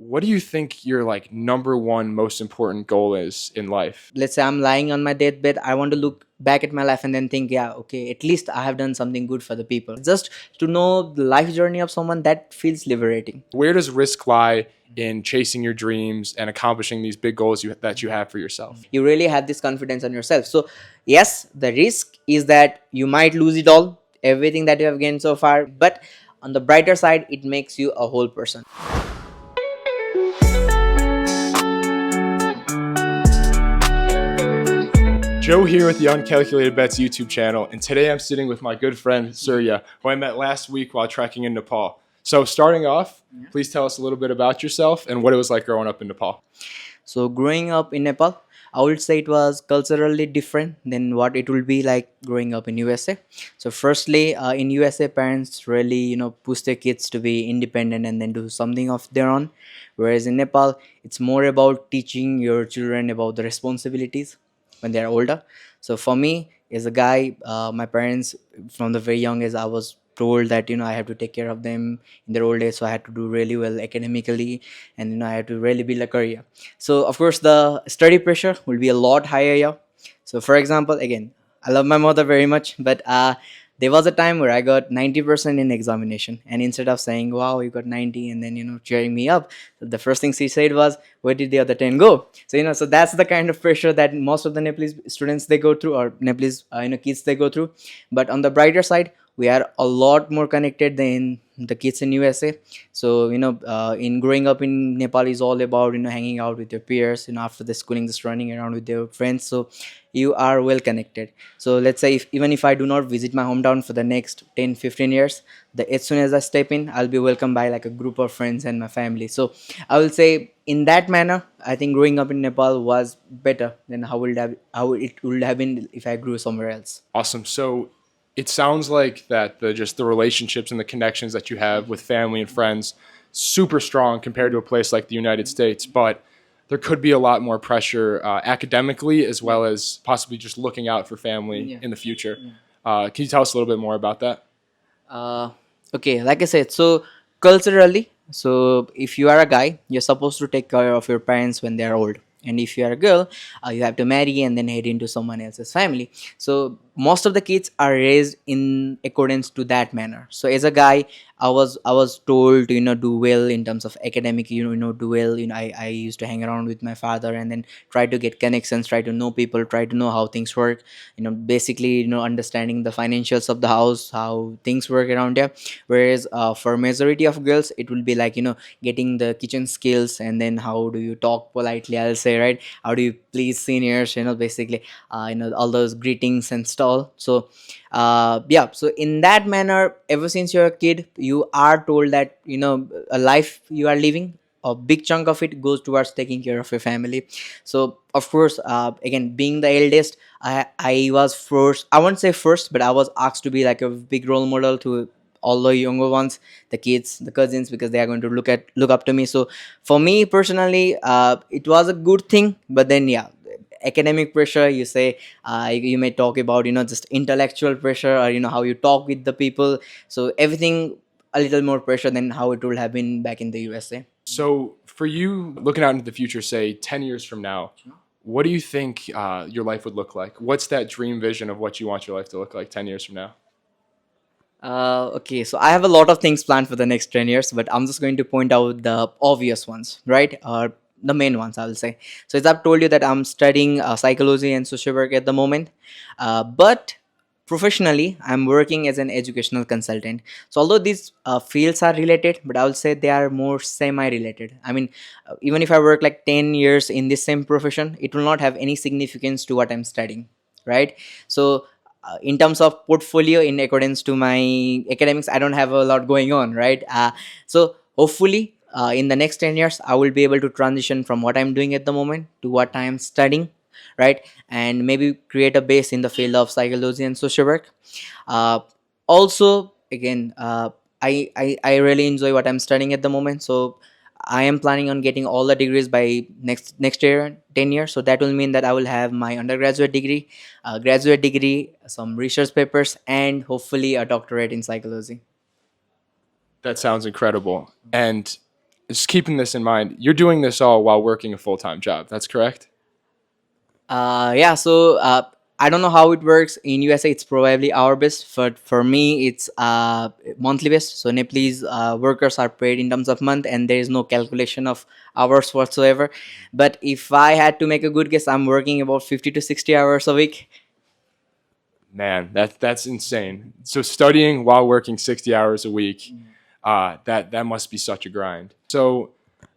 what do you think your like number one most important goal is in life? Let's say I'm lying on my deathbed. I want to look back at my life and then think, yeah, okay, at least I have done something good for the people. Just to know the life journey of someone, that feels liberating. Where does risk lie in chasing your dreams and accomplishing these big goals that you have for yourself? You really have this confidence on yourself. So yes, the risk is that you might lose it all, everything that you have gained so far, but on the brighter side, it makes you a whole person. Joe here with the Uncalculated Bets YouTube channel, and today I'm sitting with my good friend Surya, who I met last week while trekking in Nepal. So starting off, please tell us a little bit about yourself and what it was like growing up in Nepal. So growing up in Nepal, I would say it was culturally different than what it will be like growing up in USA. So firstly, in USA, parents really push their kids to be independent and then do something of their own. Whereas in Nepal, it's more about teaching your children about the responsibilities when they're older. So for me, as a guy, my parents from the very young age, I was told that I have to take care of them in their old age, so I had to do really well academically, and I had to really build a career. So of course the study pressure will be a lot higher here. So for example, again, I love my mother very much, but there was a time where I got 90% in examination, and instead of saying wow you got 90 and then cheering me up, the first thing she said was, where did the other 10 go? So so that's the kind of pressure that most of the Nepalese students they go through, or Nepalese kids they go through. But on the brighter side, we are a lot more connected than the kids in USA. So in growing up in Nepal is all about hanging out with your peers, after the schooling, just running around with your friends. So you are well connected. So let's say, even if I do not visit my hometown for the next 10-15 years, as soon as I step in, I'll be welcomed by like a group of friends and my family. So I will say, in that manner, I think growing up in Nepal was better than how it would have been if I grew somewhere else. Awesome. So it sounds like that the relationships and the connections that you have with family and friends super strong compared to a place like the United States, but there could be a lot more pressure academically as well as possibly just looking out for family Yeah. in the future. Can you tell us a little bit more about that? Uh, okay, like I said, so culturally, so if you are a guy, you're supposed to take care of your parents when they are old. And if you are a girl, you have to marry and then head into someone else's family. So most of the kids are raised in accordance to that manner. So as a guy, I was told to do well in terms of academic, do well. I used to hang around with my father and then try to get connections, try to know people, try to know how things work. Basically understanding the financials of the house, how things work around here. Whereas for majority of girls, it will be like getting the kitchen skills, and then how do you talk politely, I'll say, right? How do you please seniors, basically all those greetings and stuff. So yeah, so in that manner, ever since you're a kid, you are told that a life you are living, a big chunk of it goes towards taking care of your family. So of course, again, being the eldest, I was first, I won't say first, but I was asked to be like a big role model to all the younger ones, the kids, the cousins, because they are going to look up to me. So for me personally, it was a good thing. But then yeah, academic pressure, you say, you may talk about just intellectual pressure, or how you talk with the people. So everything a little more pressure than how it would have been back in the USA. So for you, looking out into the future, say 10 years from now, what do you think your life would look like? What's that dream vision of what you want your life to look like 10 years from now? Okay, so I have a lot of things planned for the next 10 years, but I'm just going to point out the obvious ones, right? Or the main ones, I will say. So, as I've told you, that I'm studying psychology and social work at the moment, but professionally, I'm working as an educational consultant. So, although these fields are related, but I will say they are more semi related. I mean, even if I work like 10 years in this same profession, it will not have any significance to what I'm studying, right? So, in terms of portfolio, in accordance to my academics, I don't have a lot going on, right? So hopefully, in the next 10 years, I will be able to transition from what I'm doing at the moment to what I'm studying, right? And maybe create a base in the field of psychology and social work. Also, again, I really enjoy what I'm studying at the moment. So I am planning on getting all the degrees by next year, 10 years. So that will mean that I will have my undergraduate degree, graduate degree, some research papers, and hopefully a doctorate in psychology. That sounds incredible. And just keeping this in mind, you're doing this all while working a full time job. That's correct. Yeah, so I don't know how it works in USA. It's probably hour based, but for me, it's monthly based. So Nepalese workers are paid in terms of month, and there is no calculation of hours whatsoever. But if I had to make a good guess, I'm working about 50 to 60 hours a week. Man, that's insane. So studying while working 60 hours a week, that must be such a grind. So,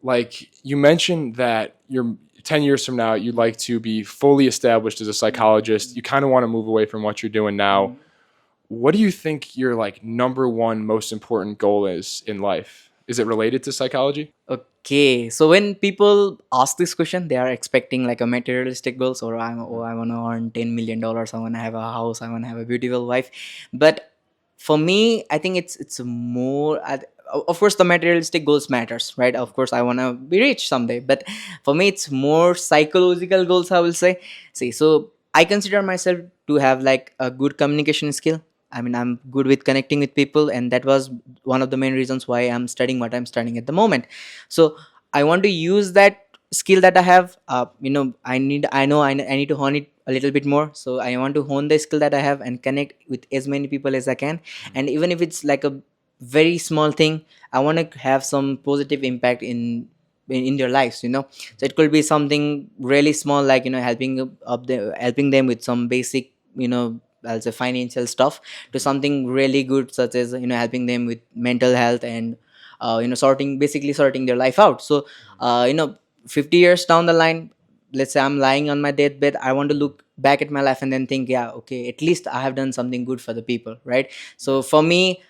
like you mentioned that you're 10 years from now, you'd like to be fully established as a psychologist. You kind of want to move away from what you're doing now. What do you think your like number one most important goal is in life? Is it related to psychology? Okay, so when people ask this question, they are expecting like a materialistic goals, or I want to earn $10 million, I want to have a house, I want to have a beautiful wife. But for me, I think it's more. Of course, the materialistic goals matters, right? Of course, I want to be rich someday, but for me, it's more psychological goals, I will say. See, so I consider myself to have like a good communication skill. I mean, I'm good with connecting with people, and that was one of the main reasons why I'm studying what I'm studying at the moment. So I want to use that skill that I have. I need to hone it a little bit more. So I want to hone the skill that I have and connect with as many people as I can. And even if it's like a very small thing, I want to have some positive impact in their lives. So it could be something really small, like helping them with some basic, I'll say financial stuff, to something really good, such as helping them with mental health and sorting their life out. So 50 years down the line, let's say I'm lying on my deathbed, I want to look back at my life and then think, yeah, okay, at least I have done something good for the people, right? So for me,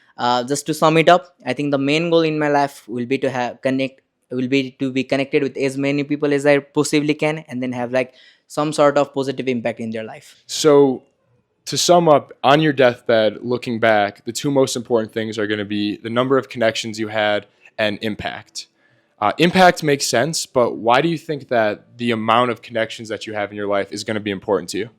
just to sum it up, I think the main goal in my life will be to have connect will be to be connected with as many people as I possibly can, and then have like some sort of positive impact in their life. So to sum up, on your deathbed, looking back, the two most important things are going to be the number of connections you had and impact. Impact makes sense, but why do you think that the amount of connections that you have in your life is going to be important to you?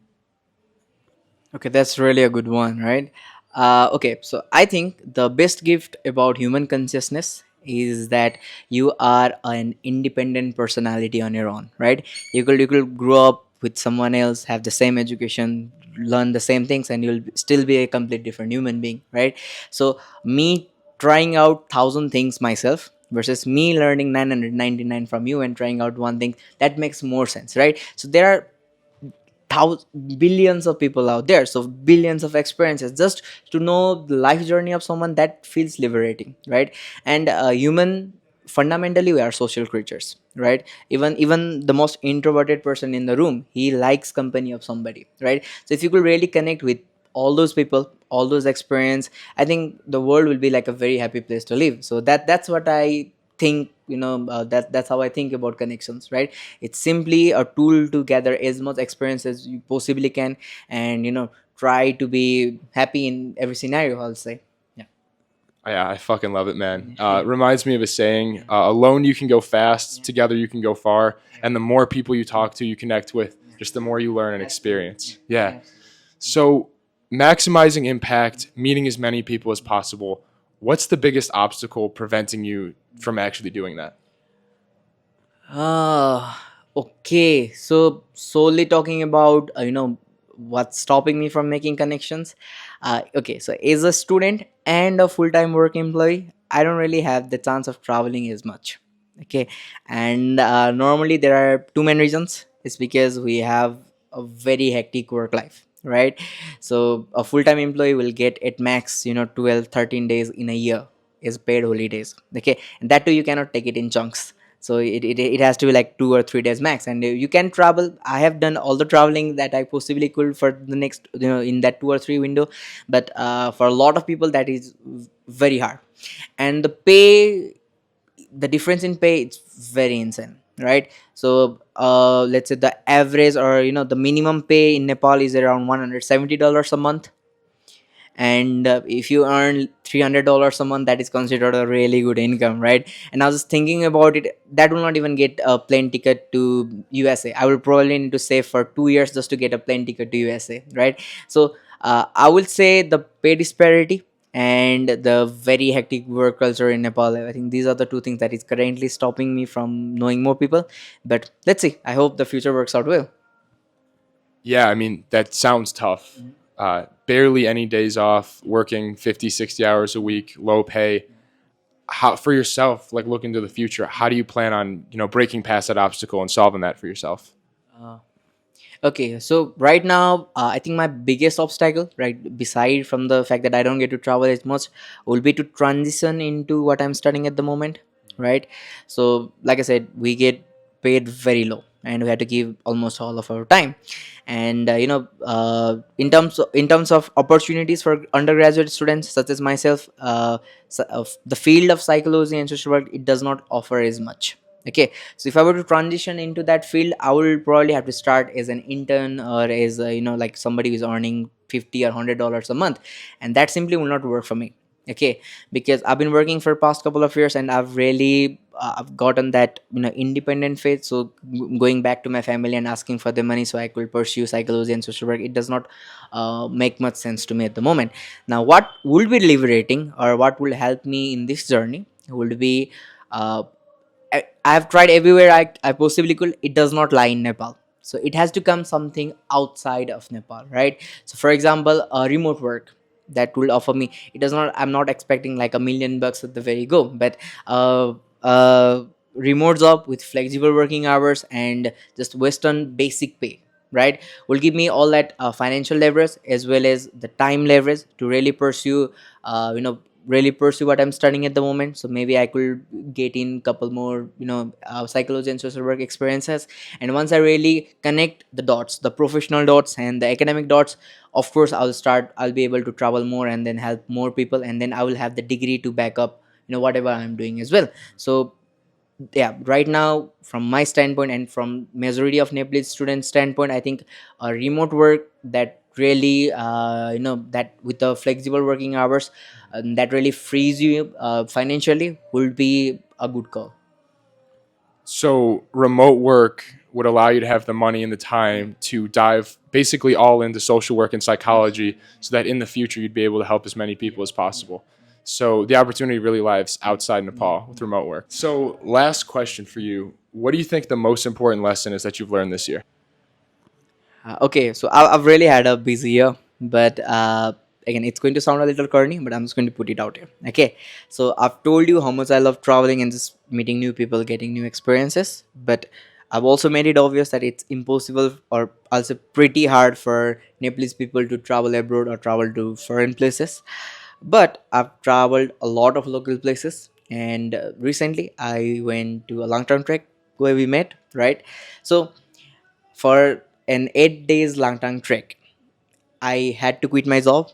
Okay, that's really a good one, right? Okay, so I think the best gift about human consciousness is that you are an independent personality on your own, right? You could grow up with someone else, have the same education, learn the same things, and you'll still be a complete different human being, right? So me trying out thousand things myself versus me learning 999 from you and trying out one thing, that makes more sense, right? So there are thousands, billions of people out there, so billions of experiences, just to know the life journey of someone, that feels liberating, right? And human, fundamentally, we are social creatures, right? Even the most introverted person in the room, he likes company of somebody, right? So if you could really connect with all those people, all those experience, I think the world will be like a very happy place to live. So that's what I think, that's how I think about connections, right? It's simply a tool to gather as much experience as you possibly can, and try to be happy in every scenario, I'll say. Yeah. Yeah, I fucking love it, man. Reminds me of a saying: "Alone you can go fast, together you can go far." And the more people you talk to, you connect with, just the more you learn and experience. Yeah. So, maximizing impact, meeting as many people as possible. What's the biggest obstacle preventing you from actually doing that? Okay. So solely talking about what's stopping me from making connections. Okay. So as a student and a full-time work employee, I don't really have the chance of traveling as much. Okay, and normally there are two main reasons. It's because we have a very hectic work life, right? So a full-time employee will get at max 12, 13 days in a year is paid holidays. Okay, and that too you cannot take it in chunks. So it has to be like 2 or 3 days max, and you can travel. I have done all the traveling that I possibly could for the next, in that 2 or 3 window. But for a lot of people, that is very hard. And the difference in pay, it's very insane, right? So let's say the average, or the minimum pay in Nepal is around $170 a month. And if you earn $300 a month, that is considered a really good income, right? And I was thinking about it, that will not even get a plane ticket to USA. I will probably need to save for 2 years just to get a plane ticket to USA, right? So I would say the pay disparity, and the very hectic work culture in Nepal. I think these are the two things that is currently stopping me from knowing more people. But let's see. I hope the future works out well. Yeah, I mean, that sounds tough. Barely any days off, working 50, 60 hours a week, low pay. How for yourself, like looking to the future, how do you plan on, breaking past that obstacle and solving that for yourself? Uh, Okay, so right now, I think my biggest obstacle, right, beside from the fact that I don't get to travel as much, will be to transition into what I'm studying at the moment, right? So, like I said, we get paid very low, and we have to give almost all of our time. And in terms of opportunities for undergraduate students such as myself, the field of psychology and social work, it does not offer as much. Okay, so if I were to transition into that field, I will probably have to start as an intern or as like somebody who's earning 50 or $100 a month, and that simply will not work for me. Okay, because I've been working for past couple of years and I've really I've gotten that independent phase. So going back to my family and asking for the money so I could pursue psychology and social work, it does not make much sense to me at the moment. Now, what will be liberating or what will help me in this journey would be uh, I've tried everywhere I possibly could. It does not lie in Nepal. So it has to come something outside of Nepal, right? So for example, remote work that will offer me. It does not. I'm not expecting like $1 million at the very go, but uh, uh, remote job with flexible working hours and just Western basic pay, right, will give me all that financial leverage as well as the time leverage to really pursue uh, you know really pursue what I'm studying at the moment. So maybe I could get in couple more psychology and social work experiences, and once I really connect the dots, the professional dots and the academic dots, of course I'll be able to travel more and then help more people, and then I will have the degree to back up whatever I'm doing as well. So yeah, right now from my standpoint and from majority of Nepalese students standpoint, I think remote work that really that with the flexible working hours that really frees you financially will be a good call. So remote work would allow you to have the money and the time to dive basically all into social work and psychology so that in the future you'd be able to help as many people as possible. So the opportunity really lies outside Nepal with remote work. So last question for you. What do you think the most important lesson is that you've learned this year? Okay, so I've really had a busy year, but again, it's going to sound a little corny, but I'm just going to put it out here. Okay, so I've told you how much I love traveling and just meeting new people, getting new experiences, but I've also made it obvious that it's impossible or also pretty hard for Nepalese people to travel abroad or travel to foreign places. But I've traveled a lot of local places, and recently I went to a long term trek where we met, right? So for an 8 days long trek, I had to quit my job.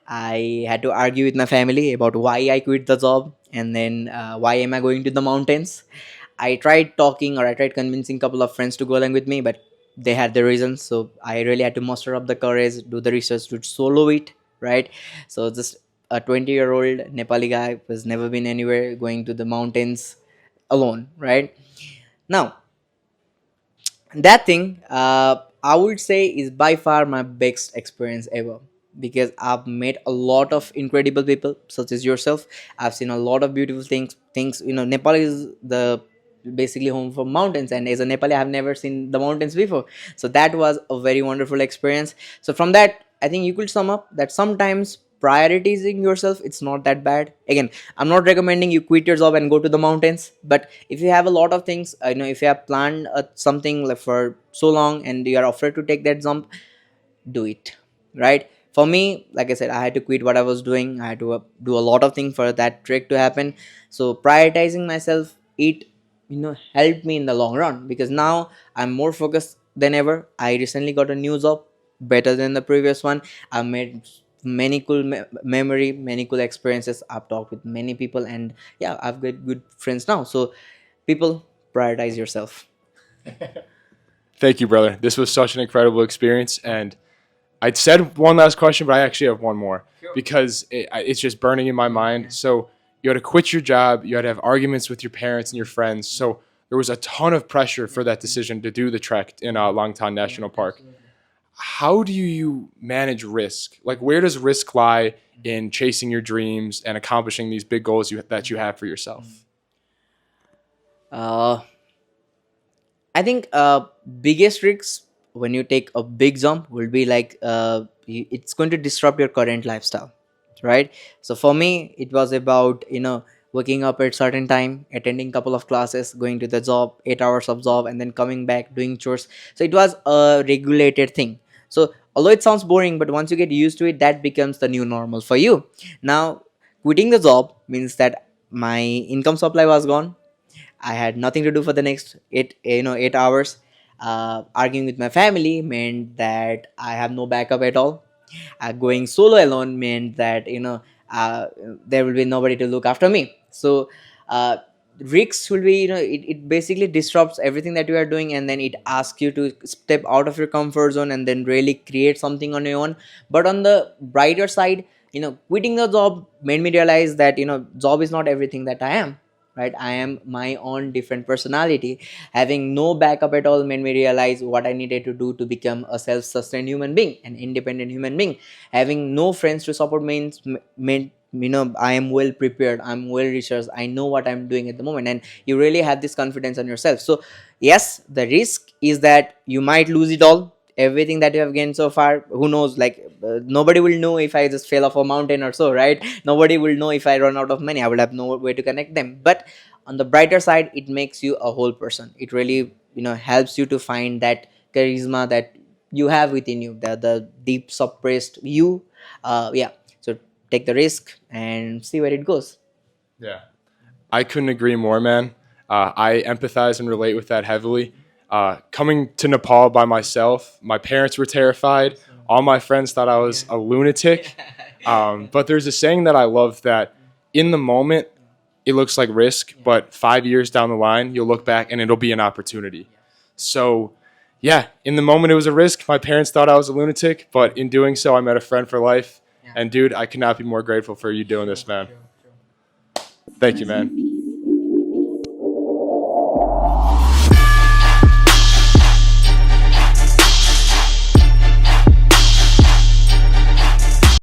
I had to argue with my family about why I quit the job and then why am I going to the mountains. I tried talking or I tried convincing a couple of friends to go along with me, but they had their reasons. So I really had to muster up the courage, do the research to solo it, right? So just a 20-year-old Nepali guy who's never been anywhere going to the mountains alone, right? Now, that thing I would say is by far my best experience ever, because I've met a lot of incredible people such as yourself. I've seen a lot of beautiful things. Nepal is the basically home for mountains, and as a Nepali I have never seen the mountains before. So that was a very wonderful experience. So from that, I think you could sum up that sometimes prioritizing yourself, it's not that bad. Again, I'm not recommending you quit your job and go to the mountains, but if you have a lot of things, if you have planned something like for so long and you are afraid to take that jump, do it, right? For me, like I said, I had to quit what I was doing. I had to do a lot of things for that trek to happen. So prioritizing myself, it helped me in the long run, because now I'm more focused than ever. I recently got a new job, better than the previous one. I made many cool many cool experiences. I've talked with many people, and yeah, I've got good friends now. So people, prioritize yourself. Thank you, brother. This was such an incredible experience. And I'd said one last question, but I actually have one more because it's just burning in my mind. So you had to quit your job. You had to have arguments with your parents and your friends. So there was a ton of pressure for that decision to do the trek in Longtan National Park. how do you manage risk? Like, where does risk lie in chasing your dreams and accomplishing these big goals that you have for yourself? uh, I think biggest risks when you take a big jump will be like it's going to disrupt your current lifestyle, right? So for me, it was about waking up at certain time, attending couple of classes, going to the job, 8 hours of job, and then coming back doing chores. So it was a regulated thing. So although it sounds boring, but once you get used to it, that becomes the new normal for you. Now, quitting the job means that my income supply was gone. I had nothing to do for the next 8 hours. Arguing with my family meant that I have no backup at all. Going solo alone meant that there will be nobody to look after me. So uh, risks will be it basically disrupts everything that you are doing, and then it asks you to step out of your comfort zone and then really create something on your own. But on the brighter side, quitting the job made me realize that job is not everything that I am, right? I am my own different personality. Having no backup at all made me realize what I needed to do to become a self-sustained human being, an independent human being. Having no friends to support meant I am well prepared, I'm well researched, I know what I'm doing at the moment, and you really have this confidence on yourself. So yes, the risk is that you might lose it all, everything that you have gained so far. Who knows, like nobody will know if I just fell off a mountain or so, right? Nobody will know if I run out of money, I will have no way to connect them. But on the brighter side, it makes you a whole person. It really helps you to find that charisma that you have within you, the deep suppressed you. Yeah, so take the risk and see where it goes. Yeah. I couldn't agree more, man. I empathize and relate with that heavily. Coming to Nepal by myself, my parents were terrified. All my friends thought I was a lunatic. But there's a saying that I love that in the moment, it looks like risk, but 5 years down the line, you'll look back and it'll be an opportunity. So, yeah, in the moment, it was a risk. My parents thought I was a lunatic, but in doing so, I met a friend for life. And, dude, I could not be more grateful for you doing this, man. Thank you, man.